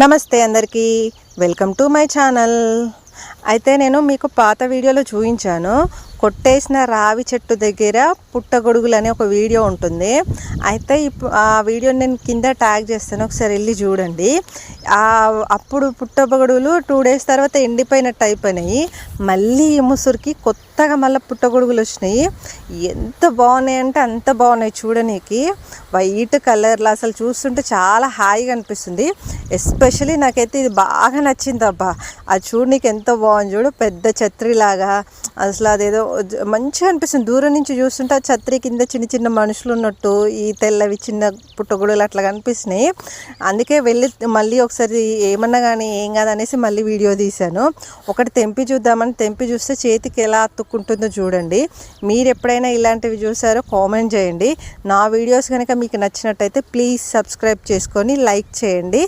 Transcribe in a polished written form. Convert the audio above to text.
నమస్తే అందరికీ, welcome to my channel. అయితే నేను మీకు పాత వీడియోలో చూపించాను, కొట్టేసిన రావి చెట్టు దగ్గర పుట్టగొడుగులు అనే ఒక వీడియో ఉంటుంది. అయితే ఆ వీడియోని నేను కింద ట్యాగ్ చేస్తాను, ఒకసారి వెళ్ళి చూడండి. అప్పుడు పుట్టగొడుగులు 2 days తర్వాత ఎండిపోయినట్టు అయిపోయినాయి. మళ్ళీ ఈ ముసురుకి కొత్తగా మళ్ళీ పుట్టగొడుగులు వచ్చినాయి. ఎంత బాగున్నాయి అంటే అంత బాగున్నాయి చూడనీకి. వైట్ కలర్లో అసలు చూస్తుంటే చాలా హాయిగా అనిపిస్తుంది. ఎస్పెషలీ నాకైతే ఇది బాగా నచ్చింది అబ్బా. అది చూడనీకి ఎంతో బాగుంది చూడు, పెద్ద ఛత్రిలాగా. అసలు అదేదో మంచిగా అనిపిస్తుంది. దూరం నుంచి చూస్తుంటే ఆ ఛత్రి కింద చిన్న చిన్న మనుషులు ఉన్నట్టు, ఈ తెల్లవి చిన్న పుట్టగొడుగులు అట్లా కనిపిస్తున్నాయి. అందుకే వెళ్ళి మళ్ళీ ఒకసారి ఏమన్నా కానీ ఏం కాదనేసి మళ్ళీ వీడియో తీశాను. ఒకటి తెంపి చూద్దామని తెంపి చూస్తే చేతికి ఎలా అతుక్కుంటుందో చూడండి. మీరు ఎప్పుడైనా ఇలాంటివి చూసారో కామెంట్ చేయండి. నా వీడియోస్ కనుక మీకు నచ్చినట్టయితే ప్లీజ్ సబ్స్క్రైబ్ చేసుకొని లైక్ చేయండి.